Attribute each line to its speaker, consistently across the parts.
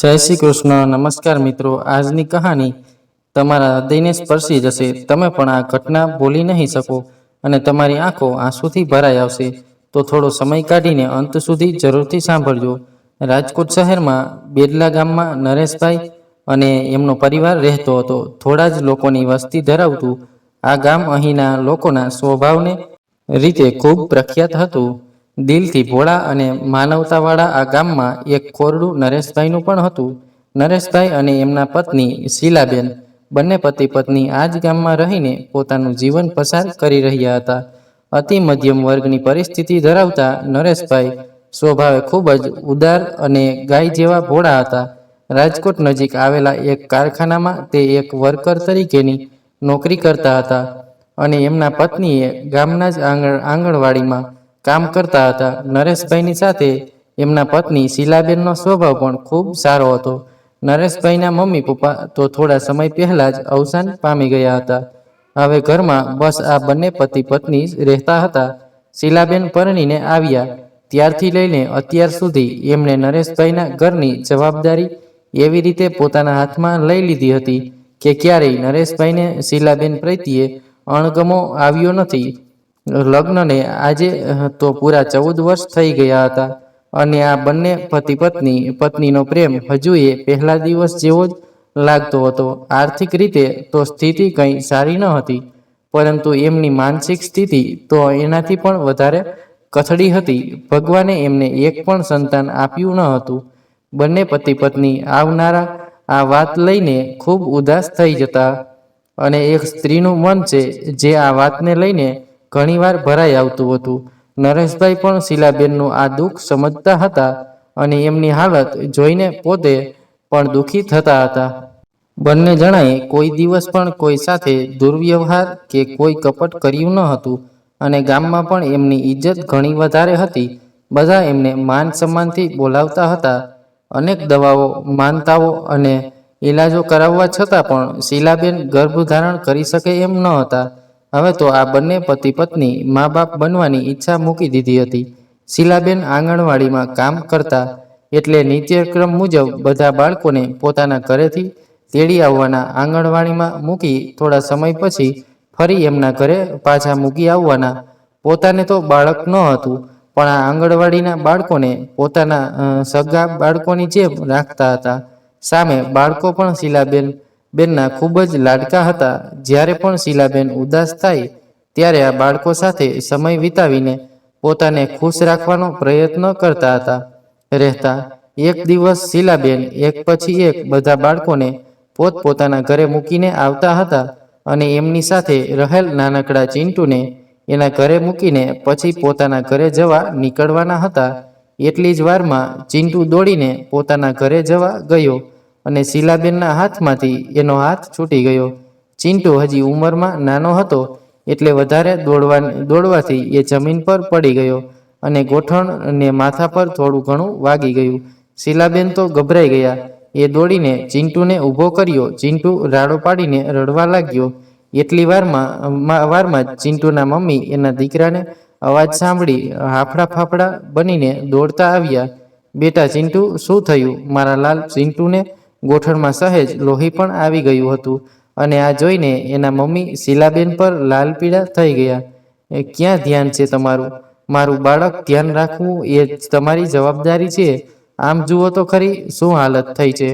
Speaker 1: જય શ્રી કૃષ્ણ. નમસ્કાર મિત્રો. આજની કહાની તમારા હૃદયને સ્પર્શી જશે. તમે પણ આ ઘટના ભૂલી નહીં શકો અને તમારી આંખો આંસુથી ભરાઈ આવશે. તો થોડો સમય કાઢીને અંત સુધી જરૂરથી સાંભળજો. રાજકોટ શહેરમાં બેડલા ગામમાં નરેશભાઈ અને એમનો પરિવાર રહેતો હતો. થોડા જ લોકોની વસ્તી ધરાવતું આ ગામ અહીંના લોકોના સ્વભાવને રીતે ખૂબ પ્રખ્યાત હતું. દિલથી ભોળા અને માનવતાવાળા આ ગામમાં એક ખોરડું નરેશભાઈનું પણ હતું. નરેશભાઈ અને એમના પત્ની શીલાબેન બંને પતિ પત્ની આ જ ગામમાં રહીને પોતાનું જીવન પસાર કરી રહ્યા હતા. અતિ મધ્યમ વર્ગની પરિસ્થિતિ ધરાવતા નરેશભાઈ સ્વભાવે ખૂબ જ ઉદાર અને ગાય જેવા ભોળા હતા. રાજકોટ નજીક આવેલા એક કારખાનામાં તે એક વર્કર તરીકેની નોકરી કરતા હતા અને એમના પત્નીએ ગામના જ આંગણવાડીમાં કામ કરતા હતા. નરેશભાઈની સાથે એમના પત્ની શીલાબેનનો સ્વભાવ પણ ખૂબ સારો હતો. નરેશભાઈના મમ્મી પપ્પા તો થોડા સમય પહેલા જ અવસાન પામી ગયા હતા. હવે ઘરમાં બસ આ બંને પતિ પત્ની જ રહેતા હતા. શીલાબેન પરણીને આવ્યા ત્યારથી લઈને અત્યાર સુધી એમણે નરેશભાઈના ઘરની જવાબદારી એવી રીતે પોતાના હાથમાં લઈ લીધી હતી કે ક્યારેય નરેશભાઈને શીલાબેન પ્રત્યે અણગમો આવ્યો નથી. લગ્નને આજે તો પૂરા 14 વર્ષ થઈ ગયા હતા અને આ બંને પતિ પત્નીનો પ્રેમ હજુ એ પહેલા દિવસ જેવો જ લાગતો હતો. આર્થિક રીતે તો સ્થિતિ કંઈ સારી ન હતી, પરંતુ એમની માનસિક સ્થિતિ તો એનાથી પણ વધારે કથળી હતી. ભગવાને એમને એક પણ સંતાન આપ્યું ન હતું. બંને પતિ પત્ની આવનારા આ વાત લઈને ખૂબ ઉદાસ થઈ જતા અને એક સ્ત્રીનું મન છે જે આ વાતને લઈને ઘણીવાર ભરાઈ આવતું હતું. નરેશભાઈ પણ શીલાબેનનું આ દુઃખ સમજતા હતા અને એમની હાલત જોઈને પોતે પણ દુઃખી થતા હતા. બંને જણાએ કોઈ દિવસ પણ કોઈ સાથે દુર્વ્યવહાર કે કોઈ કપટ કર્યું ન હતું અને ગામમાં પણ એમની ઇજ્જત ઘણી વધારે હતી. બધા એમને માન સન્માનથી બોલાવતા હતા. અનેક દવાઓ, માનતાઓ અને ઈલાજો કરાવવા છતાં પણ શીલાબેન ગર્ભધારણ કરી શકે એમ ન હતા. હવે તો આ બંને પતિ પત્ની મા બાપ બનવાની ઈચ્છા મૂકી દીધી હતી. શીલાબેન આંગણવાડીમાં કામ કરતા એટલે નિત્યક્રમ મુજબ બધા બાળકોને પોતાના ઘરેથી તેડી આવવાના, આંગણવાડીમાં મૂકી થોડા સમય પછી ફરી એમના ઘરે પાછા મૂકી આવવાના. પોતાને તો બાળક ન હતું, પણ આ આંગણવાડીના બાળકોને પોતાના સગા બાળકોની જેમ રાખતા હતા. સામે બાળકો પણ શીલાબેનના ખૂબ જ લાડકા હતા. જ્યારે પણ શીલાબેન ઉદાસ થાય ત્યારે આ બાળકો સાથે સમય વિતાવીને પોતાને ખુશ રાખવાનો પ્રયત્ન કરતા રહેતા. એક દિવસ શીલાબેન એક પછી એક બધા બાળકોને પોતપોતાના ઘરે મૂકીને આવતા હતા અને એમની સાથે રહેલ નાનકડા ચિંટુને એના ઘરે મૂકીને પછી પોતાના ઘરે જવા નીકળવાના હતા. એટલી જ વારમાં ચિંટુ દોડીને પોતાના ઘરે જવા ગયો અને શીલાબેનના હાથમાંથી એનો હાથ છૂટી ગયો. ચિંટુ હજી ઉંમરમાં નાનો હતો એટલે વધારે દોડવાથી એ જમીન પર પડી ગયો અને ગોઠણ અને માથા પર થોડું ઘણું વાગી ગયું. શીલાબેન તો ગભરાઈ ગયા. એ દોડીને ચિંટુને ઊભો કર્યો. ચિંટુ રાડો પાડીને રડવા લાગ્યો. એટલી વારમાં જ ચિંટુના મમ્મી એના દીકરાને અવાજ સાંભળી હાફડા ફાફડા બનીને દોડતા આવ્યા. બેટા ચિંટુ, શું થયું? મારા લાલ ચિંટુને ગોઠણમાં સહેજ લોહી પણ આવી ગયું હતું અને આ જોઈને એના મમ્મી શીલાબેન પર લાલ પીળા થઈ ગયા. ક્યાં ધ્યાન છે તમારું? મારું બાળક ધ્યાન રાખવું એ તમારી જવાબદારી છે. આમ જુઓ તો ખરી શું હાલત થઈ છે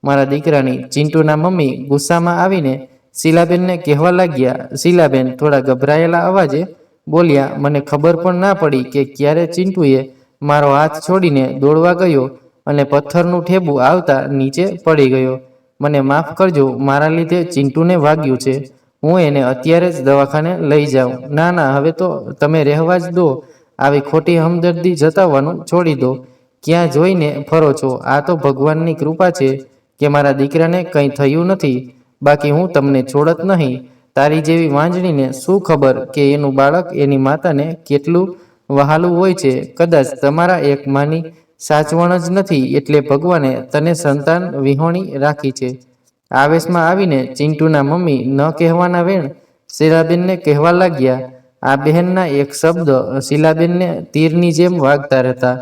Speaker 1: મારા દીકરાની. ચિંટુના મમ્મી ગુસ્સામાં આવીને શીલાબેનને કહેવા લાગ્યા. શીલાબેન થોડા ગભરાયેલા અવાજે બોલ્યા, મને ખબર પણ ના પડી કે ક્યારે ચિંટુએ મારો હાથ છોડીને દોડવા ગયો અને પથ્થરનું ઠેબું આવતા નીચે પડી ગયો. મને માફ કરજો, મારા લીધે ચિંટુને વાગ્યું છે. હું એને અત્યારે જ દવાખાને લઈ જાઉં. ના ના, હવે તો તમે રહેવા જ દો. આવી ખોટી હમદર્દી જતાવવાનું છોડી દો. ક્યાં જોઈને ફરો છો? આ તો ભગવાનની કૃપા છે કે મારા દીકરાને કંઈ થયું નથી, બાકી હું તમને છોડત નહીં. તારી જેવી વાંજણીને શું ખબર કે એનું બાળક એની માતાને કેટલું વહાલું હોય છે. કદાચ તમારા એક માની સાચવણ જ નથી એટલે ભગવાને તને સંતાન વિહોણી રાખી છે. આવેશમાં આવીને ચિંટુના મમ્મી ન કહેવાના વેણ શીલાબેનને કહેવા લાગ્યા. આ બહેનના એક શબ્દ શીલાબેનને તીરની જેમ વાગતા રહેતા.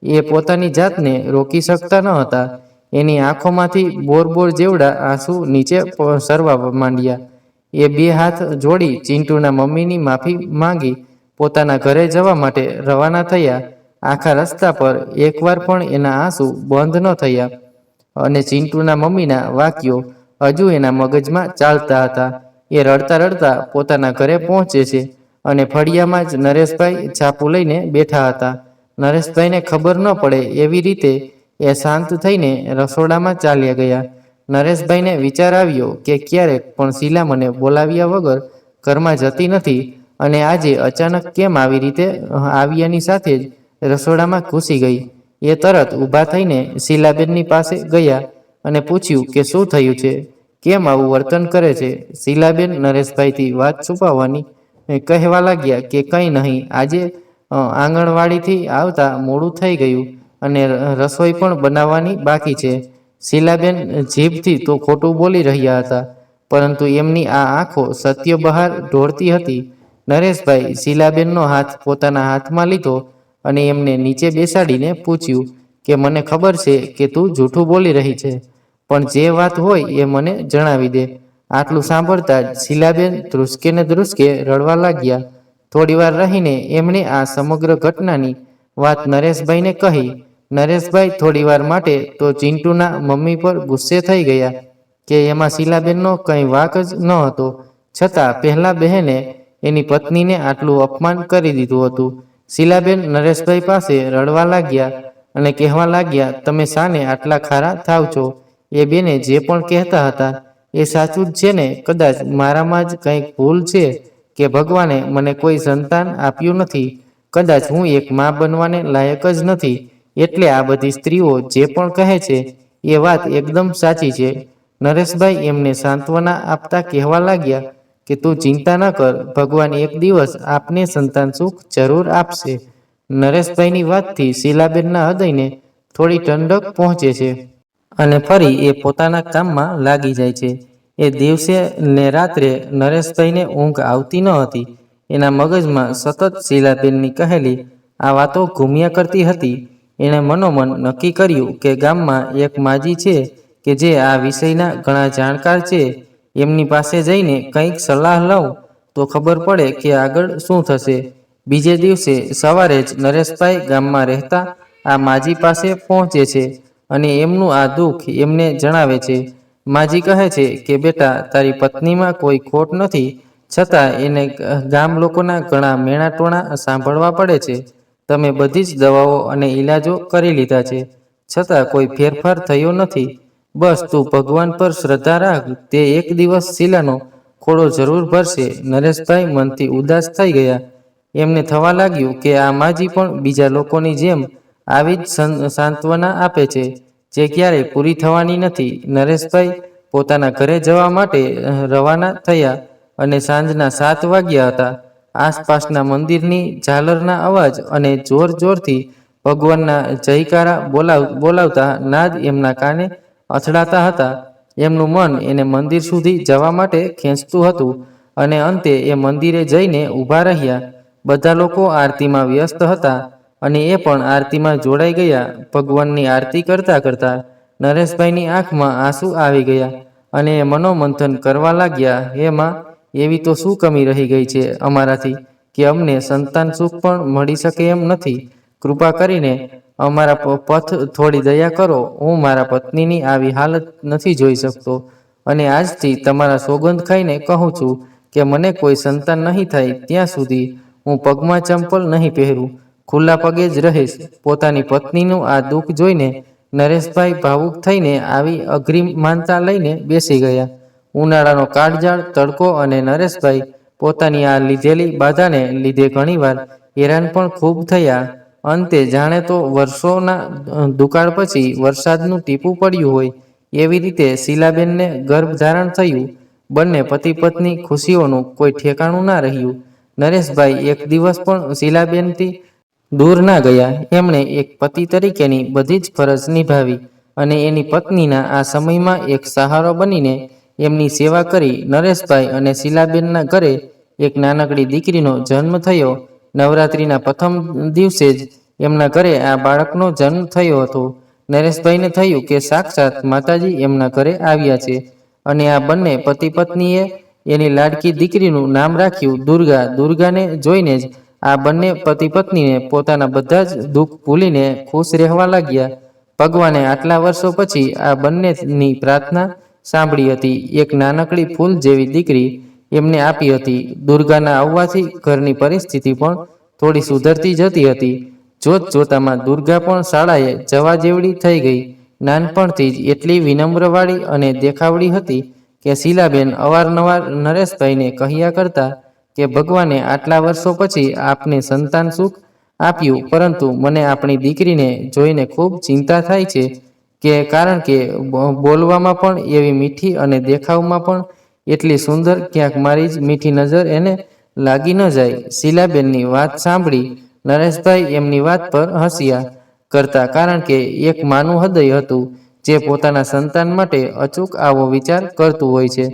Speaker 1: એ પોતાની જાતને રોકી શકતા ન હતા. એની આંખોમાંથી બોર જેવડા આંસુ નીચે સરવા માંડ્યા. એ બે હાથ જોડી ચિંટુના મમ્મીની માફી માંગી પોતાના ઘરે જવા માટે રવાના થયા. આખા રસ્તા પર એકવાર પણ એના આંસુ બંધ ન થયા અને ચિંટુના મમ્મીના વાક્યો હજુ એના મગજમાં ચાલતા હતા. એ રડતા રડતા પોતાના ઘરે પહોંચે છે અને ફળિયામાં જ નરેશભાઈ છાપું લઈને બેઠા હતા. નરેશભાઈને ખબર ન પડે એવી રીતે એ શાંત થઈને રસોડામાં ચાલ્યા ગયા. નરેશભાઈને વિચાર આવ્યો કે ક્યારેક પણ શીલા મને બોલાવ્યા વગર ઘરમાં જતી નથી અને આજે અચાનક કેમ આવી રીતે આવ્યાની સાથે જ રસોડામાં ઘૂસી ગઈ. એ તરત ઊભા થઈને શીલાબેનની પાસે ગયા અને પૂછ્યું કે શું થયું છે, કેમ આવું વર્તન કરે છે. શીલાબેન નરેશભાઈથી વાત છુપાવવાની કહેવા લાગ્યા કે કંઈ નહીં, આજે આંગણવાડીથી આવતા મોડું થઈ ગયું અને રસોઈ પણ બનાવવાની બાકી છે. શીલાબેન જીભથી તો ખોટું બોલી રહ્યા હતા, પરંતુ એમની આ આંખો સત્ય બહાર ઢોળતી હતી. નરેશભાઈ શીલાબેનનો હાથ પોતાના હાથમાં લીધો અને એમને નીચે બેસાડીને પૂછ્યું કે મને ખબર છે કે તું જૂઠું બોલી રહી છે, પણ જે વાત હોય એ મને જણાવી દે. આટલું સાંભળતા જ શીલાબેન ધ્રુસકે ને ધ્રુસકે રડવા લાગ્યા. થોડીવાર રહીને એમણે આ સમગ્ર ઘટનાની વાત નરેશભાઈને કહી. નરેશભાઈ થોડીવાર માટે તો ચિંટુના મમ્મી પર ગુસ્સે થઈ ગયા કે એમાં શીલાબેનનો કંઈ વાંક જ ન હતો, છતાં પહેલા બહેને એની પત્નીને આટલું અપમાન કરી દીધું હતું. શીલાબેન નરેશભાઈ પાસે રડવા લાગ્યા અને કહેવા લાગ્યા, તમે શાને આટલા ખારા થાવ છો? એ બેને જે પણ કહેતા હતા એ સાચું જ છે ને? કદાચ મારામાં જ કંઈક ભૂલ છે કે ભગવાને મને કોઈ સંતાન આપ્યું નથી. કદાચ હું એક મા બનવાને લાયક જ નથી. એટલે આ બધી સ્ત્રીઓ જે પણ કહે છે એ વાત એકદમ સાચી છે. નરેશભાઈ એમને સાંત્વના આપતા કહેવા લાગ્યા કે તું ચિંતા ન કર, ભગવાન એક દિવસ આપને સંતાન સુખ જરૂર આપશે. નરેશભાઈની વાતથી શીલાબેનના હૃદયને થોડી ઠંડક પહોંચે છે અને ફરી એ પોતાના કામમાં લાગી જાય છે. એ દિવસે ને રાત્રે નરેશભાઈને ઊંઘ આવતી ન હતી. એના મગજમાં સતત શીલાબેનની કહેલી આ વાતો ઘૂમ્યા કરતી હતી. એણે મનોમન નક્કી કર્યું કે ગામમાં એક માજી છે કે જે આ વિષયના ઘણા જાણકાર છે. એમની પાસે જઈને કંઈક સલાહ લઉં તો ખબર પડે કે આગળ શું થશે. બીજે દિવસે સવારે જ નરેશભાઈ ગામમાં રહેતા આ માજી પાસે પહોંચે છે અને એમનું આ દુઃખ એમને જણાવે છે. માજી કહે છે કે બેટા, તારી પત્નીમાં કોઈ ખોટ નથી, છતાં એને ગામ લોકોના ઘણા મેણાટોણા સાંભળવા પડે છે. તમે બધી જ દવાઓ અને ઈલાજો કરી લીધા છે, છતાં કોઈ ફેરફાર થયો નથી. બસ તું ભગવાન પર શ્રદ્ધા રાખ, તે એક દિવસ શીલાનો ખોળો જરૂર ભરશે. નરેશભાઈ મનથી ઉદાસ થઈ ગયા. એમને થવા લાગ્યું કે આ માજી પણ બીજા લોકોની જેમ આવી જ સાંત્વના આપે છે, જે ક્યારેય પૂરી થવાની નથી. નરેશભાઈ પોતાના ઘરે જવા માટે રવાના થયા અને સાંજના 7 વાગ્યા હતા. આસપાસના મંદિરની ઝાલરના અવાજ અને જોર જોરથી ભગવાનના જયકારા બોલાવતા નાદ એમના કાને અથડાતા હતા. એમનું મન એને મંદિર સુધી જવા માટે ખેંચતું હતું અને અંતે એ મંદિરે જઈને ઊભા રહ્યા. બધા લોકો આરતીમાં વ્યસ્ત હતા અને એ પણ આરતીમાં જોડાઈ ગયા. ભગવાનની આરતી કરતા કરતા નરેશભાઈની આંખમાં આંસુ આવી ગયા અને એ મનોમંથન કરવા લાગ્યા, હે માં, એવી તો શું કમી રહી ગઈ છે અમારાથી કે અમને સંતાન સુખ પણ મળી શકે એમ નથી? કૃપા કરીને અમારા પથ થોડી દયા કરો. હું મારા પત્નીની આવી હાલત નથી જોઈ શકતો અને આજથી તમારા સોગંદ ખાઈને કહું છું કે મને કોઈ સંતાન નહીં થાય ત્યાં સુધી હું પગમાં ચંપલ નહીં પહેરું, ખુલ્લા પગે જ રહીશ. પોતાની પત્નીનું આ દુઃખ જોઈને નરેશભાઈ ભાવુક થઈને આવી અઘરી માનતા લઈને બેસી ગયા. ઉનાળાનો કાળઝાળ તડકો અને નરેશભાઈ પોતાની આ લીધેલી બાધાને લીધે ઘણીવાર હેરાન પણ ખૂબ થયા. અંતે જાણે તો વર્ષોના દુકાળ પછી વરસાદનું ટીપું પડ્યું હોય એવી રીતે શીલાબેનને ગર્ભધારણ થયું. બંને પતિ પત્ની ખુશીઓનું કોઈ ઠેકાણું ના રહ્યું. નરેશભાઈ એક દિવસ પણ શીલાબેનથી દૂર ના ગયા. એમણે એક પતિ તરીકેની બધી જ ફરજ નિભાવી અને એની પત્નીના આ સમયમાં એક સહારો બનીને એમની સેવા કરી. નરેશભાઈ અને શીલાબેનના ઘરે એક નાનકડી દીકરીનો જન્મ થયો. નવરાત્રિના પ્રથમ દિવસે જ એમના ઘરે આ બાળકનો જન્મ થયો હતો. નરેશભાઈને થયું કે સાક્ષાત માતાજી એમના ઘરે આવ્યા છે અને આ બંને પતિ પત્નીએ એની લાડકી દીકરીનું નામ રાખ્યું દુર્ગા. દુર્ગાને જોઈને જ આ બંને પતિ પત્નીને પોતાના બધા જ દુઃખ ભૂલીને ખુશ રહેવા લાગ્યા. ભગવાને આટલા વર્ષો પછી આ બંનેની પ્રાર્થના સાંભળી હતી. એક નાનકડી ફૂલ જેવી દીકરી એમને આપી હતી. દુર્ગાના આવવાથી ઘરની પરિસ્થિતિ પણ થોડી સુધરતી જતી હતી. જોત જોતામાં દુર્ગા પણ શાળાએ જવા જેવડી થઈ ગઈ. નાનપણથી જ એટલી વિનમ્રવાળી અને દેખાવડી હતી કે શીલાબેન અવારનવાર નરેશભાઈને કહ્યા કરતા કે ભગવાને આટલા વર્ષો પછી આપને સંતાન સુખ આપ્યું, પરંતુ મને આપણી દીકરીને જોઈને ખૂબ ચિંતા થાય છે કે કારણ કે બોલવામાં પણ એવી મીઠી અને દેખાવમાં પણ એટલી સુંદર, ક્યાંક મારી જ મીઠી નજર એને લાગી ન જાય. શીલાબેનની વાત સાંભળી નરેશભાઈ એમની વાત પર હસ્યા કરતા, કારણ કે એક માનું હૃદય હતું જે પોતાના સંતાન માટે અચૂક આવો વિચાર કરતું હોય છે.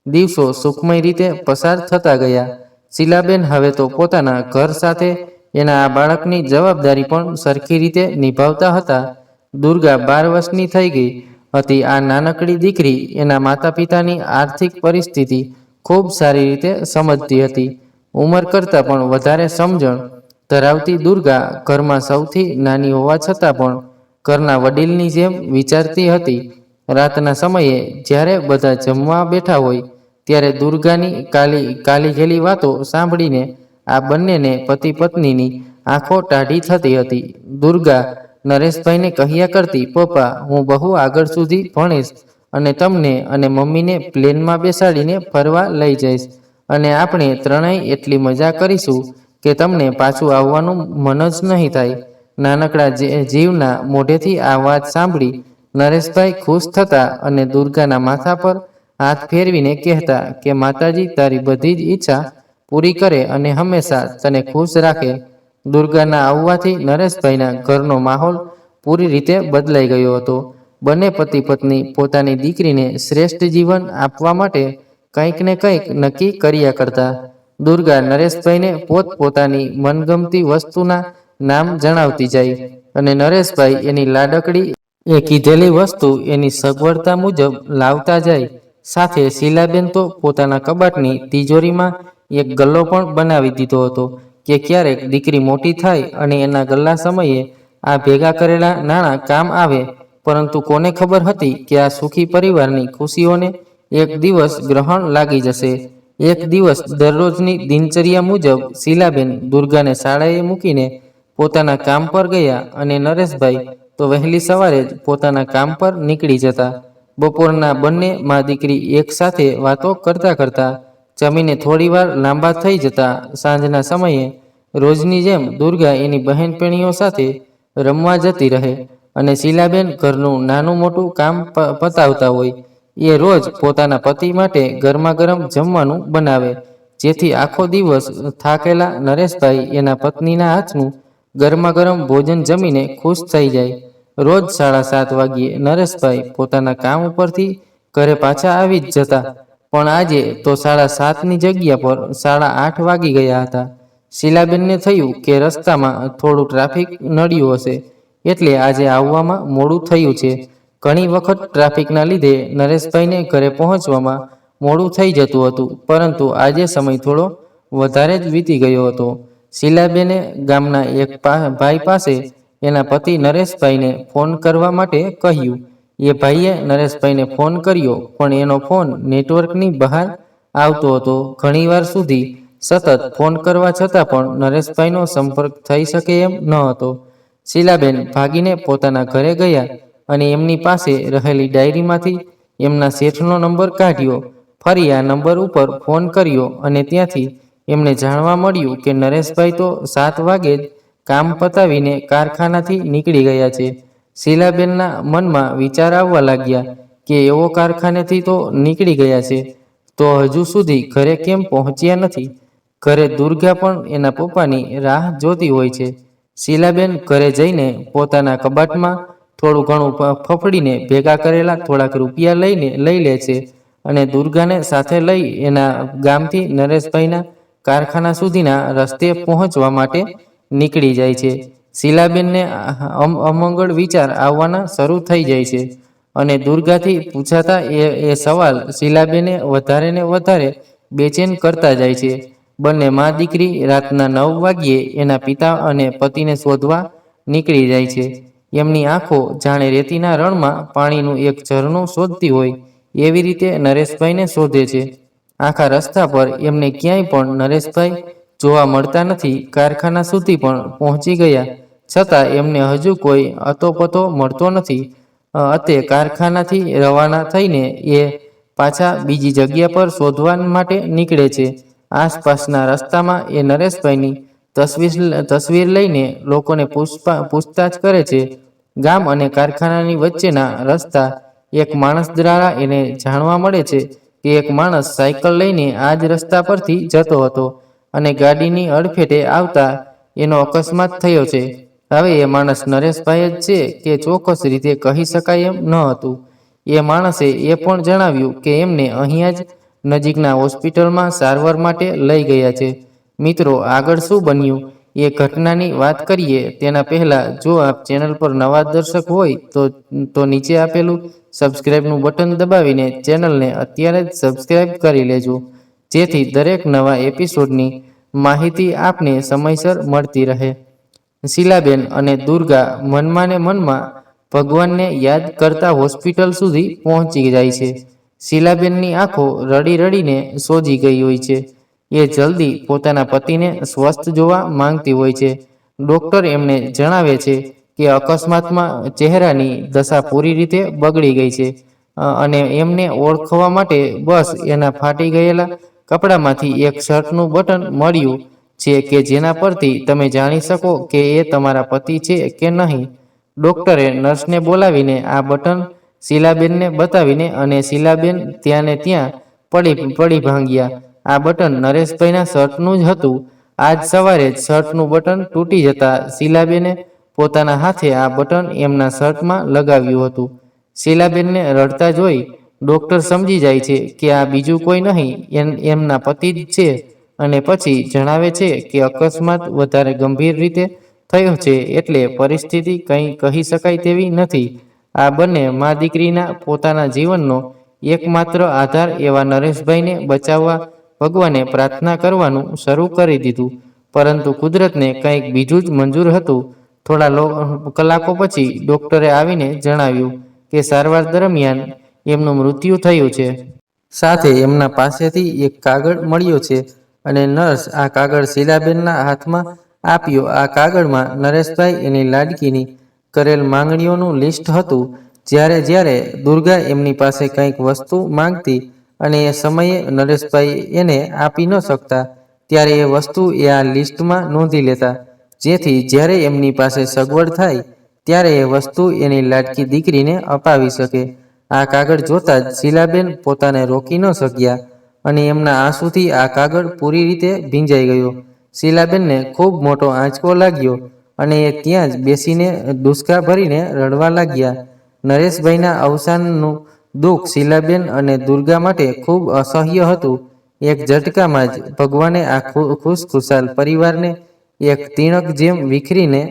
Speaker 1: દિવસો સુખમય રીતે પસાર થતા ગયા. શીલાબેન હવે તો પોતાના ઘર સાથે એના આ બાળકની જવાબદારી પણ સરખી રીતે નિભાવતા હતા. દુર્ગા 12 વર્ષની થઈ ગઈ હતી. આ નાનકડી દીકરી એના માતા પિતાની આર્થિક પરિસ્થિતિ ખૂબ સારી રીતે સમજતી હતી. ઉંમર કરતાં પણ વધારે સમજણ ધરાવતી દુર્ગા ઘરમાં સૌથી નાની હોવા છતાં પણ ઘરના વડીલની જેમ વિચારતી હતી. રાતના સમયે જ્યારે બધા જમવા બેઠા હોય ત્યારે દુર્ગાની કાલી વાતો સાંભળીને આ બંનેને પતિ પત્નીની આંખો ટાઢી થતી હતી. દુર્ગા નરેશભાઈને કહ્યા કરતી, પપ્પા, હું બહુ આગળ સુધી ભણીશ અને તમને અને મમ્મીને પ્લેનમાં બેસાડીને ફરવા લઈ જઈશ અને આપણે ત્રણેય એટલી મજા કરીશું કે તમને પાછું આવવાનું મન જ નહીં થાય. નાનકડા જીવના મોઢેથી આ વાત સાંભળી નરેશભાઈ ખુશ થતા અને દુર્ગાના માથા પર હાથ ફેરવીને કહેતા કે માતાજી તારી બધી જ ઈચ્છા પૂરી કરે અને હંમેશા તને ખુશ રાખે. દુર્ગાના આવવાથી નરેશભાઈના ઘરનો માહોલ પૂરી રીતે બદલાઈ ગયો હતો. બંને પતિ પત્ની પોતાની દીકરીને શ્રેષ્ઠ જીવન આપવા માટે કંઈક ને કંઈક નક્કી કર્યા કરતા. દુર્ગા નરેશભાઈને પોતપોતાની મનગમતી વસ્તુના નામ જણાવતી જાય અને નરેશભાઈ એની લાડકડી એ કીધેલી વસ્તુ એની સગવડતા મુજબ લાવતા જાય. સાથે શીલાબેન તો પોતાના કબાટની તિજોરીમાં એક ગલ્લો પણ બનાવી દીધો હતો કે ક્યારેક દીકરી મોટી થાય અને એના ગલ્લા સમયે આ ભેગા કરેલા નાણાં કામ આવે. પરંતુ કોને ખબર હતી કે આ સુખી પરિવારની ખુશીઓને એક દિવસ ગ્રહણ લાગી જશે. એક દિવસ દરરોજની દિનચર્યા મુજબ શીલાબેન દુર્ગાને શાળાએ મૂકીને પોતાના કામ પર ગયા અને નરેશભાઈ તો વહેલી સવારે જ પોતાના કામ પર નીકળી જતા. બપોરના બંને મા દીકરી એક સાથે વાતો કરતા કરતા જમીને થોડીવાર લાંબા થઈ જતા. સાંજના સમયે રોજની જેમ દુર્ગા એની બહેનપણીઓ સાથે રમવા જતી રહે અને શીલાબેન ઘરનું નાનું મોટું કામ પતાવતા હોય. એ રોજ પોતાના પતિ માટે ગરમા ગરમ જમવાનું બનાવે, જેથી આખો દિવસ થાકેલા નરેશભાઈ એના પત્નીના હાથનું ગરમા ગરમ ભોજન જમીને ખુશ થઈ જાય. રોજ 7:30 વાગ્યે નરેશભાઈ પોતાના કામ ઉપરથી ઘરે પાછા આવી જ જતા, પણ આજે તો 7:30ની જગ્યા પર 8:30 વાગી ગયા હતા. શીલાબેનને થયું કે રસ્તામાં થોડું ટ્રાફિક નડ્યું હશે એટલે આજે આવવામાં મોડું થયું છે. ઘણી વખત ટ્રાફિકના લીધે નરેશભાઈને ઘરે પહોંચવામાં મોડું થઈ જતું હતું, પરંતુ આજે સમય થોડો વધારે જ વીતી ગયો હતો. શીલાબેને ગામના એક ભાઈ પાસે એના પતિ નરેશભાઈને ફોન કરવા માટે કહ્યું. એ ભાઈએ નરેશભાઈને ફોન કર્યો, પણ એનો ફોન નેટવર્કની બહાર આવતો હતો. ઘણીવાર સુધી સતત ફોન કરવા છતાં પણ નરેશભાઈનો સંપર્ક થઈ શકે એમ ન હતો. શીલાબેન ભાગીને પોતાના ઘરે ગયા અને એમની પાસે રહેલી ડાયરીમાંથી એમના શેઠનો નંબર કાઢ્યો. ફરી આ નંબર ઉપર ફોન કર્યો અને ત્યાંથી એમને જાણવા મળ્યું કે નરેશભાઈ તો 7 વાગે જ કામ પતાવીને કારખાનાથી નીકળી ગયા છે. શીલાબેનના મનમાં વિચાર આવવા લાગ્યા કે એવો કારખાનેથી તો નીકળી ગયા છે, તો હજુ સુધી ઘરે કેમ પહોંચ્યા નથી? ઘરે દુર્ગા પણ એના પપ્પાની રાહ જોતી હોય છે. શીલાબેન ઘરે જઈને પોતાના કબાટમાં થોડું ઘણું ફફડીને ભેગા કરેલા થોડાક રૂપિયા લઈ લે છે અને દુર્ગાને સાથે લઈ એના ગામથી નરેશભાઈના કારખાના સુધીના રસ્તે પહોંચવા માટે નીકળી જાય છે. શીલાબેનને અમંગળ વિચાર આવવાના શરૂ થઈ જાય છે અને દુર્ગાથી પૂછાતા એ સવાલ શીલાબેને વધારે ને વધારે બેચેન કરતા જાય છે. બંને મા દીકરી રાતના 9 વાગ્યે એના પિતા અને પતિને શોધવા નીકળી જાય છે. એમની આંખો જાણે રેતીના રણમાં પાણીનું એક ઝરણું શોધતી હોય એવી રીતે નરેશભાઈને શોધે છે. આખા રસ્તા પર એમને ક્યાંય પણ નરેશભાઈ જોવા મળતા નથી. કારખાના સુધી પણ પહોંચી ગયા છતાં એમને હજુ કોઈ અતોપતો મળતો નથી. તે કારખાનાથી રવાના થઈને એ પાછા બીજી જગ્યા પર શોધવા માટે નીકળે છે. આસપાસના રસ્તામાં એ નરેશભાઈની તસવીર લઈને લોકોને પૂછતાછ કરે છે. ગામ અને કારખાનાની વચ્ચેના રસ્તા એક માણસ દ્વારા એને જાણવા મળે છે કે એક માણસ સાયકલ લઈને આ જ રસ્તા પરથી જતો હતો અને ગાડીની અડફેટે આવતા એનો અકસ્માત થયો છે. હવે એ માણસ નરેશભાઈ જ છે કે ચોક્કસ રીતે કહી શકાય એમ ન હતું. એ માણસે એ પણ જણાવ્યું કે એમને અહીંયા જ નજીકના હોસ્પિટલમાં સારવાર માટે લઈ ગયા છે. મિત્રો, આગળ શું બન્યું એ ઘટનાની વાત કરીએ તેના પહેલા જો આપ ચેનલ પર નવા દર્શક હોય તો નીચે આપેલું સબસ્ક્રાઇબનું બટન દબાવીને ચેનલને અત્યારે જ સબસ્ક્રાઇબ કરી લેજો, જેથી દરેક નવા એપિસોડની માહિતી આપને સમયસર મળતી રહે. શીલાબેન અને દુર્ગા મનમાં ને મનમાં ભગવાનને યાદ કરતા હોસ્પિટલ સુધી પહોંચી જાય છે. શીલાબેનની આંખો રડી રડીને સોજી ગઈ હોય છે. એ જલ્દી પોતાના પતિને સ્વસ્થ જોવા માંગતી હોય છે. ડોક્ટર એમને જણાવે છે કે અકસ્માતમાં ચહેરાની દશા પૂરી રીતે બગડી ગઈ છે અને એમને ઓળખવા માટે બસ એના ફાટી ગયેલા કપડામાંથી એક શર્ટનું બટન મળ્યું છે કે જેના પરથી તમે જાણી શકો કે એ તમારા પતિ છે કે નહીં. ડોક્ટરે નર્સને બોલાવીને આ બટન શીલાબેનને બતાવીને અને શીલાબેન ત્યાં ને ત્યાં પડી ભાંગ્યા. આ બટન નરેશભાઈના શર્ટનું જ હતું. આજ સવારે જ શર્ટનું બટન તૂટી જતા શીલાબેને પોતાના હાથે આ બટન એમના શર્ટમાં લગાવ્યું હતું. શીલાબેનને રડતા જોઈ ડોક્ટર સમજી જાય છે કે આ બીજું કોઈ નહીં એમના પતિ જ છે અને પછી જણાવે છે કે અકસ્માત વધારે ગંભીર રીતે થયો છે એટલે પરિસ્થિતિ કંઈ કહી શકાય તેવી નથી. આ બંને મા દીકરીના પોતાના જીવનનો એકમાત્ર આધાર એવા નરેશભાઈને બચાવવા ભગવાને પ્રાર્થના કરવાનું શરૂ કરી દીધું, પરંતુ કુદરતને કંઈક બીજું જ મંજૂર હતું. થોડા કલાકો પછી ડોક્ટરે આવીને જણાવ્યું કે સારવાર દરમિયાન એમનું મૃત્યુ થયું છે. સાથે એમના પાસેથી એક કાગળ મળ્યો છે અને નર્સ આ કાગળ શીલાબેનના હાથમાં આપ્યો. આ કાગળમાં નરેશભાઈ એની લાડકીની કરેલ માંગણીઓનું લિસ્ટ હતું. જ્યારે દુર્ગા એમની પાસે કંઈક વસ્તુ માંગતી અને એ સમયે નરેશભાઈ એને આપી ન શકતા ત્યારે એ વસ્તુ એ આ લિસ્ટમાં નોંધી લેતા, જેથી જ્યારે એમની પાસે સગવડ થાય ત્યારે એ વસ્તુ એની લાડકી દીકરીને અપાવી શકે. આ કાગળ જોતા જ શીલાબેન પોતાને રોકી ન શક્યા અને એમના આંસુથી આ કાગળ પૂરી રીતે ભીંજાઈ ગયો. શીલાબેનને ખૂબ મોટો આંચકો લાગ્યો અને એ ત્યાં જ બેસીને ડૂસકા ભરીને રડવા લાગ્યા. નરેશભાઈના અવસાનનું દુઃખ શીલાબેન અને દુર્ગા માટે ખૂબ અસહ્ય હતું. એક ઝટકામાં જ ભગવાને આ ખુશખુશાલ પરિવારને એક તીણક જેમ વિખરીને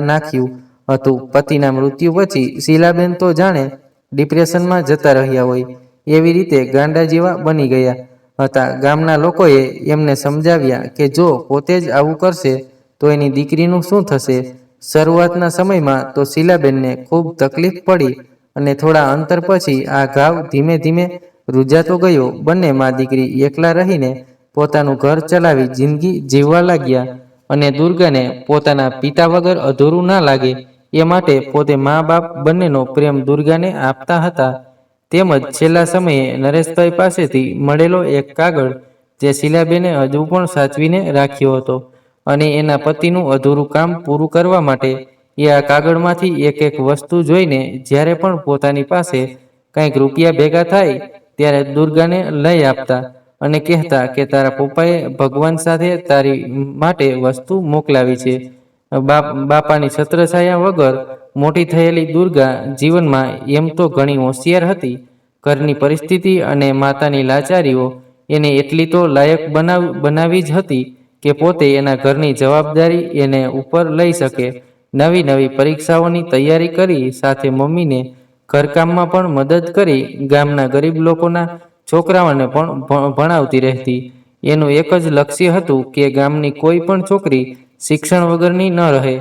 Speaker 1: નાખ્યું હતું. પતિના મૃત્યુ પછી શીલાબેન તો જાણે ડિપ્રેશનમાં જતા રહ્યા હોય એવી રીતે ગાંડા જેવા બની ગયા હતા. ગામના લોકોએ એમને સમજાવ્યા કે જો પોતે જ આવું કરશે તો એની દીકરીનું શું થશે. શરૂઆતના સમયમાં તો શીલાબેનને ખૂબ તકલીફ પડી અને થોડા અંતર પછી આ ઘાવ ધીમે ધીમે રૂજાતો ગયો. બંને મા દીકરી એકલા રહીને પોતાનું ઘર ચલાવી જિંદગી જીવવા લાગ્યા અને દુર્ગાને પોતાના પિતા વગર અધૂરું ના લાગે એ માટે પોતે મા બાપ બંનેનો પ્રેમ દુર્ગાને આપતા હતા. તેમજ છેલ્લા સમયે નરેશભાઈ પાસેથી મળેલો એક કાગળ જે શીલાબેને હજુ પણ સાચવીને રાખ્યો હતો અને એના પતિનું અધૂરું કામ પૂરું કરવા માટે એ આ કાગળમાંથી એક એક વસ્તુ જોઈને જ્યારે પણ પોતાની પાસે કંઈક રૂપિયા ભેગા થાય ત્યારે દુર્ગાને લઈ આપતા અને કહેતા કે તારા પપ્પાએ ભગવાન સાથે તારી માટે વસ્તુ મોકલાવી છે. બાપાની છત્રછાયા વગર મોટી થયેલી દુર્ગા જીવનમાં એમ તો ઘણી હોશિયાર હતી. ઘરની પરિસ્થિતિ અને માતાની લાચારીઓ એને એટલી તો લાયક બનાવી જ હતી કે પોતે એના ઘરની જવાબદારી એને ઉપર લઈ શકે. નવી નવી પરીક્ષાઓની તૈયારી કરી, સાથે મમ્મીને ઘરકામમાં પણ મદદ કરી, ગામના ગરીબ લોકોના છોકરાઓને પણ ભણાવતી રહેતી. એનું એક જ લક્ષ્ય હતું કે ગામની કોઈ પણ છોકરી શિક્ષણ વગરની ન રહે.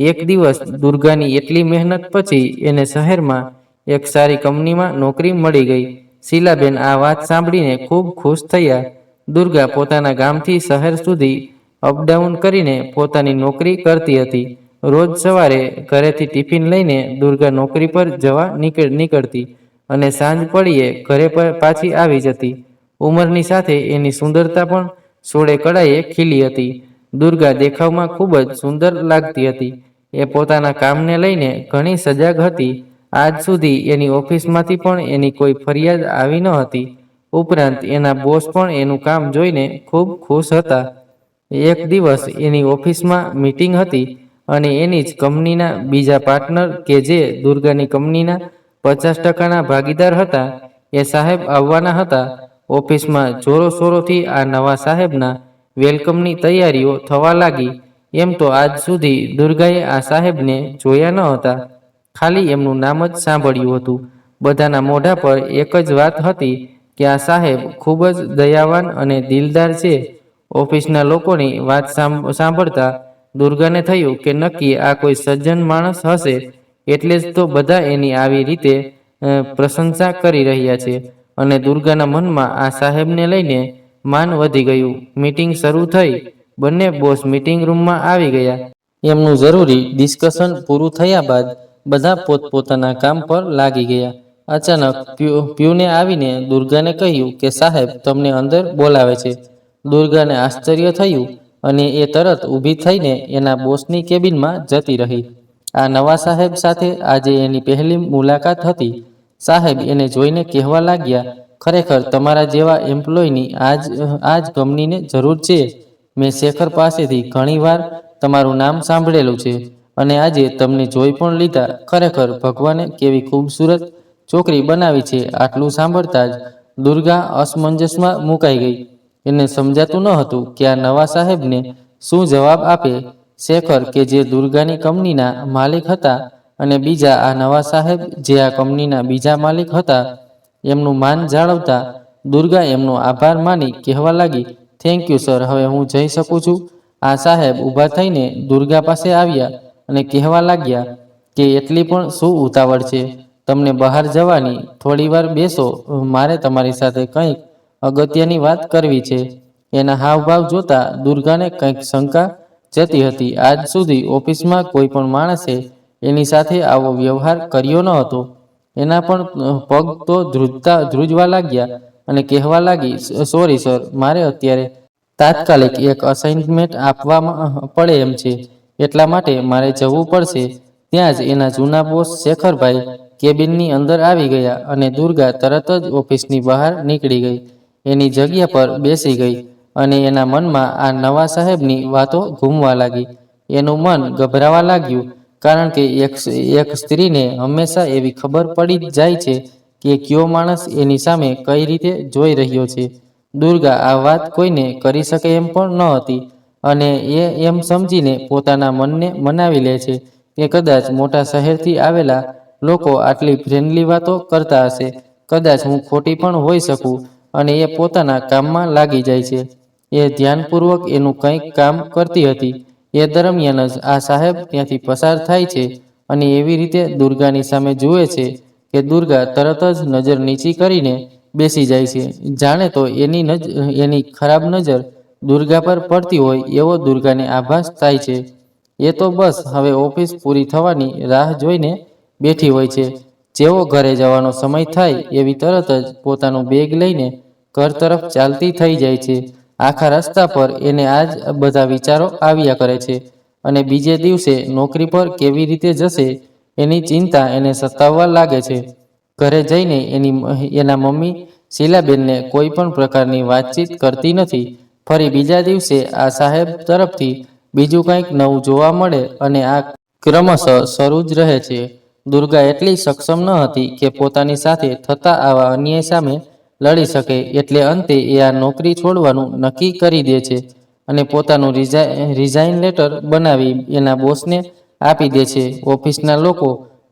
Speaker 1: એક દિવસ દુર્ગાની એટલી મહેનત પછી એને શહેરમાં એક સારી કંપનીમાં નોકરી મળી ગઈ. શીલાબેન આ વાત સાંભળીને ખૂબ ખુશ થયા. દુર્ગા પોતાના ગામથી શહેર સુધી અપડાઉન કરીને પોતાની નોકરી કરતી હતી. રોજ સવારે ઘરેથી ટિફિન લઈને દુર્ગા નોકરી પર જવા નીકળતી અને સાંજ પડીએ ઘરે પાછી આવી જતી. ઉંમરની સાથે એની સુંદરતા પણ સોળે કળાએ ખીલી હતી. દુર્ગા દેખાવમાં ખૂબ જ સુંદર લાગતી હતી. એ પોતાના કામને લઈને ઘણી સજાગ હતી. આજ સુધી એની ઓફિસમાંથી પણ એની કોઈ ફરિયાદ આવી ન હતી. ઉપરાંત એના બોસ પણ એનું કામ જોઈને ખૂબ ખુશ હતા. એક દિવસ એની ઓફિસમાં મીટિંગ હતી અને એની જ કંપનીના બીજા પાર્ટનર કે જે દુર્ગાની કંપનીના 50%ના ભાગીદાર હતા, એ સાહેબ આવવાના હતા. ઓફિસમાં જોરોશોરોથી આ નવા સાહેબના વેલકમની તૈયારીઓ થવા લાગી. એમ તો આજ સુધી દુર્ગાએ આ સાહેબને જોયા ન હતા, ખાલી એમનું નામ જ સાંભળ્યું હતું. બધાના મોઢા પર એક જ વાત હતી કે આ સાહેબ ખૂબ જ દયાવાન અને દિલદાર છે. ઓફિસના લોકોની વાત સાંભળતા દુર્ગાને થયું કે નક્કી આ કોઈ સજ્જન માણસ હશે, એટલે જ તો બધા એની આવી રીતે પ્રશંસા કરી રહ્યા છે. અને દુર્ગાના મનમાં આ સાહેબને લઈને માન વધી ગયું. મીટિંગ શરૂ થઈ. બંને બોસ મીટિંગ રૂમમાં આવી ગયા. એમનું જરૂરી ડિસ્કશન પૂરું થયા બાદ બધા પોતપોતાના કામ પર લાગી ગયા. અચાનક પ્યુને આવીને દુર્ગાને કહ્યું કે સાહેબ તમને અંદર બોલાવે છે. દુર્ગાને આશ્ચર્ય થયું અને એ તરત ઊભી થઈને એના બોસની કેબિનમાં જતી રહી. આ નવા સાહેબ સાથે આજે એની પહેલી મુલાકાત હતી. સાહેબ એને જોઈને કહેવા લાગ્યા, ખરેખર તમારા જેવા એમ્પ્લોયની આજ કંપનીને જરૂર છે. મેં શેખર પાસેથી ઘણીવાર તમારું નામ સાંભળેલું છે અને આજે તમને જોઈ પણ લીધા. ખરેખર ભગવાને કેવી ખૂબસૂરત છોકરી બનાવી છે. આટલું સાંભળતા જ દુર્ગા અસમંજસમાં મુકાઈ ગઈ. એને સમજાતું ન હતું કે આ નવા સાહેબને શું જવાબ આપે. શેખર કે જે દુર્ગાની કંપનીના માલિક હતા અને બીજા આ નવા સાહેબ જે આ કંપનીના બીજા માલિક હતા, એમનું માન જાળવતા દુર્ગા એમનો આભાર માની કહેવા લાગી, થેન્ક યુ સર, હવે હું જઈ શકું છું. આ સાહેબ ઊભા થઈને દુર્ગા પાસે આવ્યા અને કહેવા લાગ્યા કે એટલી પણ શું ઉતાવળ છે તમને બહાર જવાની? થોડીવાર બેસો, મારે તમારી સાથે કંઈક અગત્યની વાત કરવી છે. એના હાવભાવ જોતા દુર્ગાને કંઈક શંકા જતી હતી. આજ સુધી ઓફિસમાં કોઈ પણ માણસે એની સાથે આવો વ્યવહાર કર્યો ન હતો. એના પણ પગ તો ધ્રુજવા લાગ્યા અને કહેવા લાગી, સોરી સર, મારે અત્યારે તાત્કાલિક એક અસાઇનમેન્ટ આપવા પડે એમ છે, એટલા માટે મારે જવું પડશે. ત્યાં જ એના જૂના બોસ શેખરભાઈ કેબિનની અંદર આવી ગયા અને દુર્ગા તરત જ ઓફિસની બહાર નીકળી ગઈ. એની જગ્યા પર બેસી ગઈ અને એના મનમાં આ નવા સાહેબની વાતો ઘૂમવા લાગી. એનું મન ગભરાવા લાગ્યું, કારણ કે એક સ્ત્રીને હંમેશા એવી ખબર પડી જાય છે કે કયો માણસ એની સામે કઈ રીતે જોઈ રહ્યો છે. દુર્ગા આ વાત કોઈને કરી શકે એમ પણ ન હતી અને એ એમ સમજીને પોતાના મનને મનાવી લે છે કે કદાચ મોટા શહેરથી આવેલા લોકો આટલી ફ્રેન્ડલી વાતો કરતા હશે, કદાચ હું ખોટી પણ હોઈ શકું. અને એ પોતાના કામમાં લાગી જાય છે. એ ધ્યાનપૂર્વક એનું કંઈક કામ કરતી હતી. એ દરમિયાન જ આ સાહેબ ત્યાંથી પસાર થાય છે અને એવી રીતે દુર્ગાની સામે જુએ છે કે દુર્ગા તરત જ નજર નીચી કરીને બેસી જાય છે, જાણે તો એની ખરાબ નજર દુર્ગા પર પડતી હોય એવો દુર્ગાને આભાસ થાય છે. એ તો બસ હવે ઓફિસ પૂરી થવાની રાહ જોઈને બેઠી હોય છે. જેવો ઘરે જવાનો સમય થાય એવી તરત જ પોતાનું બેગ લઈને ઘર તરફ ચાલતી થઈ જાય છે. આખા રસ્તા પર એને આ જ બધા વિચારો આવ્યા કરે છે અને બીજે દિવસે નોકરી પર કેવી રીતે જશે એની ચિંતા એને સતાવવા લાગે છે. ઘરે જઈને એના મમ્મી શીલાબેનને કોઈ પણ પ્રકારની વાતચીત કરતી નથી. ફરી બીજા દિવસે આ સાહેબ તરફથી બીજું કંઈક નવું જોવા મળે અને આ ક્રમશઃ શરૂ જ રહે છે. દુર્ગા એટલી સક્ષમ ન હતી કે પોતાની સાથે થતા આવા અન્યાય સામે લડી શકે, એટલે અંતે એ આ નોકરી છોડવાનું નક્કી કરી દે છે અને પોતાનું રિઝાઇન લેટર બનાવી એના બોસને આપી દે છે. ઓફિસના લોકો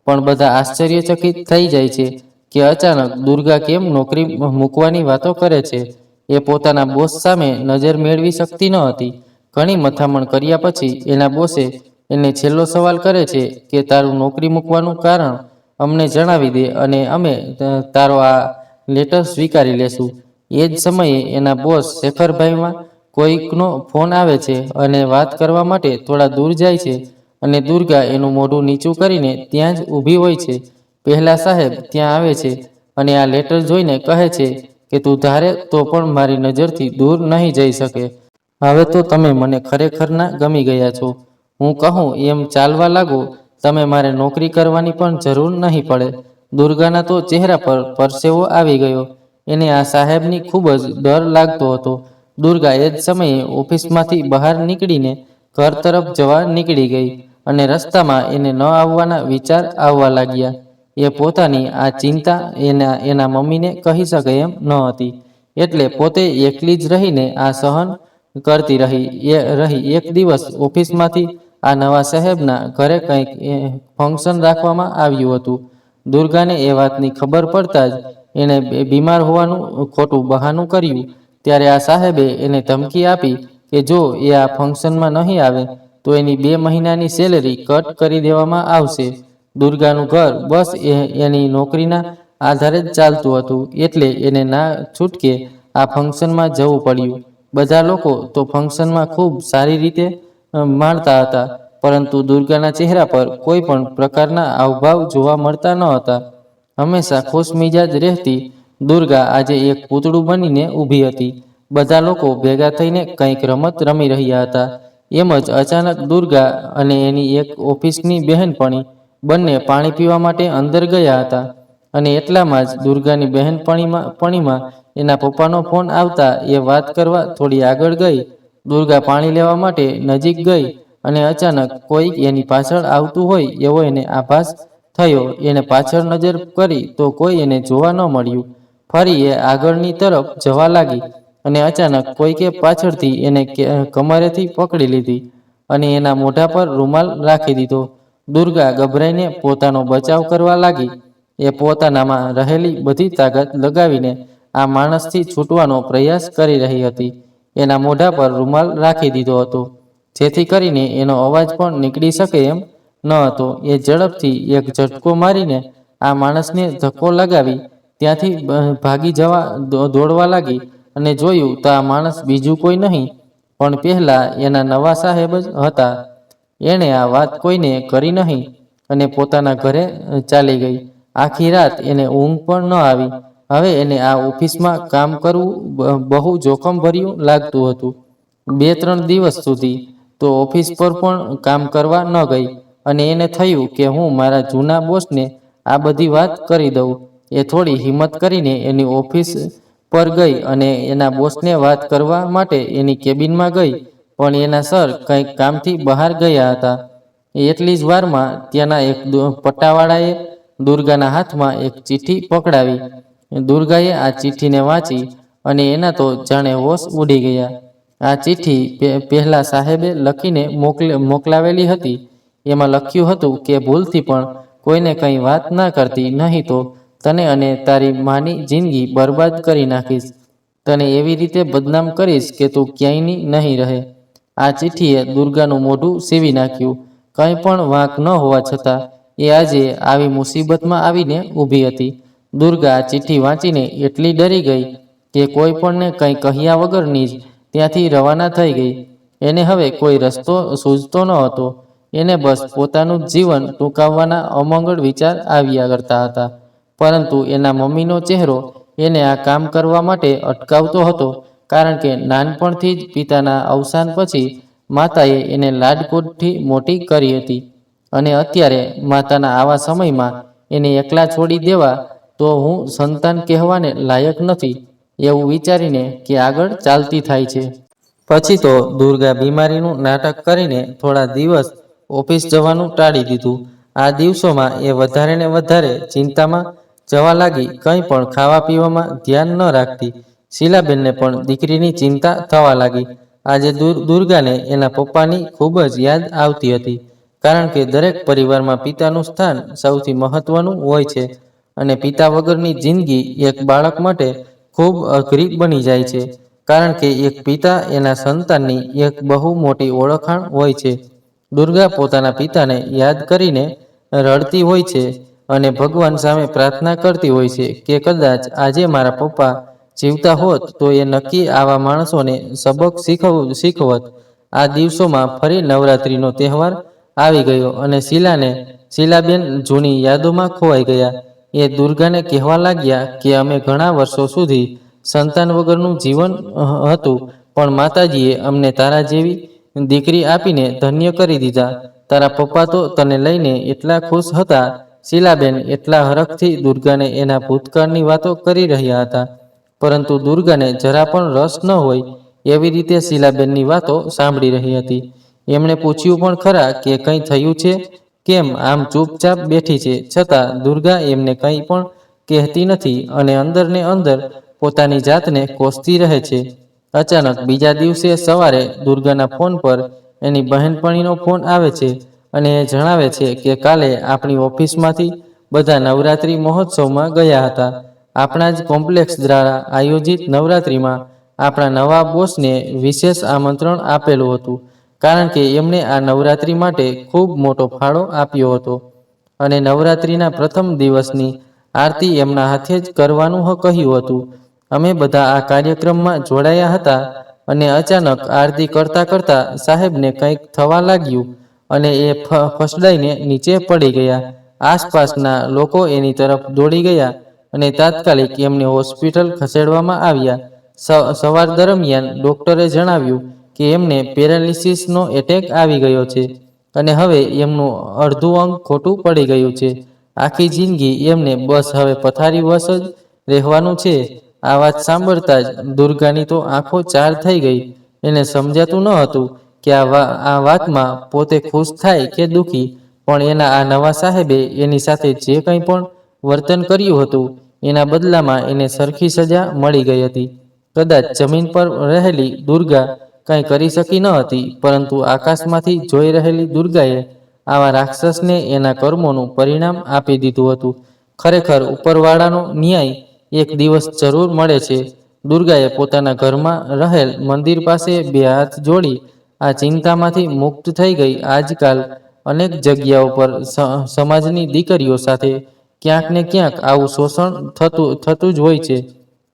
Speaker 1: પણ બધા આશ્ચર્યચકિત થઈ જાય છે કે અચાનક દુર્ગા કેમ નોકરી મૂકવાની વાતો કરે છે. એ પોતાના બોસ સામે નજર મેળવી શકતી ન હતી. ઘણી મથામણ કર્યા પછી એના બોસે એને છેલ્લો સવાલ કરે છે કે તારું નોકરી મૂકવાનું કારણ અમને જણાવી દે અને અમે તારો આ લેટર સ્વીકારી લેશું. એ જ સમયે એના બોસ શેખરભાઈમાં કોઈકનો ફોન આવે છે અને વાત કરવા માટે થોડા દૂર જાય છે અને દુર્ગા એનું મોઢું નીચું કરીને ત્યાં જ ઊભી હોય છે. પહેલા સાહેબ ત્યાં આવે છે અને આ લેટર જોઈને કહે છે કે તું ધારે તો પણ મારી નજરથી દૂર નહીં જઈ શકે. હવે તો તમે મને ખરેખરના ગમી ગયા છો. હું કહું એમ ચાલવા લાગો, તમે મારે નોકરી કરવાની પણ જરૂર નહીં પડે. દુર્ગાના તો ચહેરા પર પરસેવો આવી ગયો. એને આ સાહેબની ખૂબ જ ડર લાગતો હતો. દુર્ગા એ જ સમયે ઓફિસમાંથી બહાર નીકળીને ઘર તરફ જવા નીકળી ગઈ અને રસ્તામાં એને ન આવવાના વિચાર આવવા લાગ્યા. એ પોતાની આ ચિંતા એના મમ્મીને કહી શકે એમ ન હતી, એટલે પોતે એકલી જ રહીને આ સહન કરતી રહી. એક દિવસ ઓફિસમાંથી આ નવા સાહેબના ઘરે કંઈક ફંક્શન રાખવામાં આવ્યું હતું. દુર્ગાને એ વાતની ખબર પડતા જ એણે બીમાર હોવાનું ખોટું બહાનું કર્યું. ત્યારે આ સાહેબે એને ધમકી આપી કે જો એ આ ફંક્શનમાં નહીં આવે તો એની 2 મહિનાની સેલેરી કટ કરી દેવામાં આવશે. દુર્ગાનું ઘર બસ એની નોકરીના આધારે જ ચાલતું હતું, એટલે એને ના છૂટકે આ ફંક્શનમાં જવું પડ્યું. બધા લોકો તો ફંક્શનમાં ખૂબ સારી રીતે માણતા હતા, પરંતુ દુર્ગાના ચહેરા પર કોઈ પણ પ્રકારના હાવભાવ જોવા મળતા ન હતા. હંમેશા ખુશમિજાજ રહેતી દુર્ગા આજે એક પૂતળું બનીને ઊભી હતી. બધા લોકો ભેગા થઈને કંઈક રમત રમી રહ્યા હતા. એમ જ અચાનક દુર્ગા અને એની એક ઓફિસની બહેનપણી બંને પાણી પીવા માટે અંદર ગયા હતા અને એટલામાં જ દુર્ગાની બહેનપણીમાં એના પપ્પાનો ફોન આવતા એ વાત કરવા થોડી આગળ ગઈ. દુર્ગા પાણી લેવા માટે નજીક ગઈ અને અચાનક કોઈક એની પાછળ આવતું હોય એવો એને આભાસ થયો. એને પાછળ નજર કરી તો કોઈ એને જોવા ન મળ્યું. ફરી એ આગળની તરફ જવા લાગી અને અચાનક કોઈકે પાછળથી એને કમરેથી પકડી લીધી અને એના મોઢા પર રૂમાલ રાખી દીધો. દુર્ગા ગભરાઈને પોતાનો બચાવ કરવા લાગી. એ પોતાનામાં રહેલી બધી તાકાત લગાવીને આ માણસથી છૂટવાનો પ્રયાસ કરી રહી હતી. એના મોઢા પર રૂમાલ રાખી દીધો હતો, જેથી કરીને એનો અવાજ પણ નીકળી શકે એમ ન હતો. એ ઝડપથી એક ઝટકો મારીને આ માણસને ધક્કો લગાવી ત્યાંથી ભાગી જવા દોડવા લાગી અને જોયું તો આ માણસ બીજું કોઈ નહીં પણ પહેલા એના નવા સાહેબ જ હતા. એણે આ વાત કોઈને કરી નહીં અને પોતાના ઘરે ચાલી ગઈ. આખી રાત એને ઊંઘ પણ ન આવી. હવે એને આ ઓફિસમાં કામ કરવું બહુ જોખમભર્યું લાગતું હતું. 2-3 દિવસ સુધી તો ઓફિસ પર પણ કામ કરવા ન ગઈ અને એને થયું કે હું મારા જૂના બોસને આ બધી વાત કરી દઉં. એ થોડી હિંમત કરીને એની ઓફિસ પર ગઈ અને એના બોસને વાત કરવા માટે એની કેબિનમાં ગઈ, પણ એના સર કંઈક કામથી બહાર ગયા હતા. એટલી જ વારમાં ત્યાંના એક પટ્ટાવાળાએ દુર્ગાના હાથમાં એક ચિઠ્ઠી પકડાવી. દુર્ગાએ આ ચિઠ્ઠીને વાંચી અને એના તો જાણે હોશ ઉડી ગયા. આ ચિઠ્ઠી પહેલા સાહેબે લખીને મોકલાવેલી હતી. એમાં લખ્યું હતું કે ભૂલથી પણ કોઈને કંઈ વાત ના કરતી, નહીં તો તને અને તારી માની જિંદગી બરબાદ કરી નાખીશ. તને એવી રીતે બદનામ કરીશ કે તું ક્યાંયની નહીં રહે. આ ચિઠ્ઠીએ દુર્ગાનું મોઢું સીવી નાખ્યું. કંઈ પણ વાંક ન હોવા છતાં એ આજે આવી મુસીબતમાં આવીને ઊભી હતી. દુર્ગા આ ચિઠ્ઠી વાંચીને એટલી ડરી ગઈ કે કોઈ પણને કંઈ કહ્યા વગરની જ ત્યાંથી રવાના થઈ ગઈ. એને હવે કોઈ રસ્તો સૂઝતો ન હતો. એને બસ પોતાનું જીવન ટૂંકાવવાના અમંગળ વિચાર આવ્યા કરતા હતા, પરંતુ એના મમ્મીનો ચહેરો એને આ કામ કરવા માટે અટકાવતો હતો, કારણ કે નાનપણથી જ પિતાના અવસાન પછી માતાએ એને લાડકોડથી મોટી કરી હતી અને અત્યારે માતાના આવા સમયમાં એને એકલા છોડી દેવા તો હું સંતાન કહેવાને લાયક નથી, એવું વિચારીને કે આગળ ચાલતી થાય છે. પછી તો દુર્ગા બીમારીનું નાટક કરીને થોડા દિવસ ઓફિસ જવાનું ટાળી દીધું. આ દિવસોમાં એ વધારે ને વધારે ચિંતામાં જવા લાગી. કંઈ પણ ખાવા પીવામાં ધ્યાન ન રાખતી. શીલાબેનને પણ દીકરીની ચિંતા થવા લાગી. આજે દુર્ગાને એના પપ્પાની ખૂબ જ યાદ આવતી હતી. કારણ કે દરેક પરિવારમાં પિતાનું સ્થાન સૌથી મહત્વનું હોય છે અને પિતા વગરની જિંદગી એક બાળક માટે ખૂબ અઘરી બની જાય છે. કારણ કે એક પિતા એના સંતાનની એક બહુ મોટી ઓળખાણ હોય છે. દુર્ગા પોતાના પિતાને યાદ કરીને રડતી હોય છે અને ભગવાન સામે પ્રાર્થના કરતી હોય છે કે કદાચ આજે મારા પપ્પા જીવતા હોત તો એ નક્કી આવા માણસોને સબક શીખવત. આ દિવસોમાં ફરી નવરાત્રીનો તહેવાર આવી ગયો અને શીલાબેન જૂની યાદોમાં ખોવાઈ ગયા. એ દુર્ગાને કહેવા લાગ્યા કે અમે ઘણા વર્ષો સુધી સંતાન વગરનું જીવન હતું, પણ માતાજીએ અમને તારા જેવી દીકરી આપીને ધન્ય કરી દીધા. તારા પપ્પા તો તને લઈને એટલા ખુશ હતા. શીલાબેન એટલા હરખથી દુર્ગાને એના ભૂતકાળની વાતો કરી રહ્યા હતા, પરંતુ દુર્ગાને જરા પણ રસ ન હોય એવી રીતે શીલાબેનની વાતો સાંભળી રહી હતી. એમણે પૂછ્યું પણ ખરા કે કંઈ થયું છે? કેમ આમ ચૂપચાપ બેઠી છે? છતાં દુર્ગા એમને કંઈ પણ કહેતી નથી અને અંદર ને અંદર પોતાની જાતને કોસતી રહે છે. અચાનક બીજા દિવસે સવારે દુર્ગાના ફોન પર એની બહેનપણીનો ફોન આવે છે અને એ જણાવે છે કે કાલે આપણી ઓફિસમાંથી બધા નવરાત્રિ મહોત્સવમાં ગયા હતા. આપણા જ કોમ્પ્લેક્સ દ્વારા આયોજિત નવરાત્રિમાં આપણા નવા બોસને વિશેષ આમંત્રણ આપેલું હતું, કારણ કે એમણે આ નવરાત્રિ માટે ખૂબ મોટો ફાળો આપ્યો હતો અને નવરાત્રિના પ્રથમ દિવસની આરતી એમના હાથે જ કરવાનું કહ્યું હતું. અમે બધા આ કાર્યક્રમમાં જોડાયા હતા અને અચાનક આરતી કરતા કરતા સાહેબને કંઈક થવા લાગ્યું અને એ ફસડાઈને નીચે પડી ગયા. આસપાસના લોકો એની તરફ દોડી ગયા અને તાત્કાલિક એમને હોસ્પિટલ ખસેડવામાં આવ્યા. સવાર દરમિયાન ડોક્ટરે જણાવ્યું કે એમને પેરાલિસિસનો એટેક આવી ગયો છે અને હવે એમનું અડધું અંગ ખોટું પડી ગયું છે. આખી જિંદગી એમને બસ હવે પથારી વસ જ રહેવાનું છે. આ વાત સાંભળતા જ દુર્ગાની તો આંખો ચાર થઈ ગઈ. એને સમજાતું ન હતું કે આ વાતમાં પોતે ખુશ થાય કે દુઃખી, પણ એના આ નવા સાહેબે એની સાથે જે કંઈ પણ વર્તન કર્યું હતું એના બદલામાં એને સરખી સજા મળી ગઈ હતી. કદાચ જમીન પર રહેલી દુર્ગા કંઈ કરી શકી ન હતી, પરંતુ આકાશમાંથી જોઈ રહેલી દુર્ગાએ આવા રાક્ષસને એના કર્મોનું પરિણામ આપી દીધું હતું. ખરેખર ઉપરવાળાનો ન્યાય એક દિવસ જરૂર મળે છે. દુર્ગાએ પોતાના ઘરમાં રહેલ મંદિર પાસે બે હાથ જોડી આ ચિંતામાંથી મુક્ત થઈ ગઈ. આજકાલ અનેક જગ્યાઓ પર સમાજની દીકરીઓ સાથે ક્યાંક ને ક્યાંક આવું શોષણ થતું જ હોય છે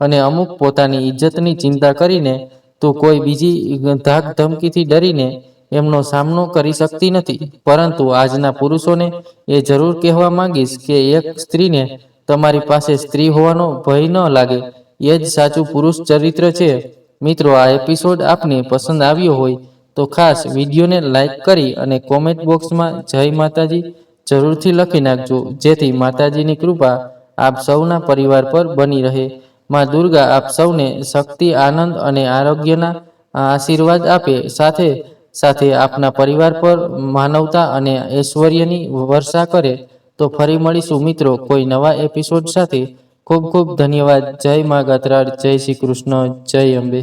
Speaker 1: અને અમુક પોતાની ઇજ્જતની ચિંતા કરીને તો કોઈ બીજી ધાક ધમકીથી ડરીને એમનો સામનો કરી શકતી નથી. પરંતુ આજના પુરુષોને એ જરૂર કહેવા માંગીશ કે એક સ્ત્રીને તમારી પાસે સ્ત્રી હોવાનો ભય ન લાગે, એ જ સાચું પુરુષ ચરિત્ર છે. મિત્રો, આ એપિસોડ આપને પસંદ આવ્યો હોય તો ખાસ વિડીયોને લાઈક કરી અને કોમેન્ટ બોક્સમાં જય માતાજી જરૂરથી લખી નાખજો, જેથી માતાજીની કૃપા આપ સૌના પરિવાર પર બની રહે. માં દુર્ગા આપ સૌને શક્તિ, આનંદ અને આરોગ્યના આશીર્વાદ આપે. સાથે સાથે આપના પરિવાર પર માનવતા અને ઐશ્વર્યની વર્ષા કરે. તો ફરી મળીશું મિત્રો કોઈ નવા એપિસોડ સાથે. ખૂબ ખૂબ ધન્યવાદ. જય મા ગાત્રાળ, જય શ્રી કૃષ્ણ, જય અંબે.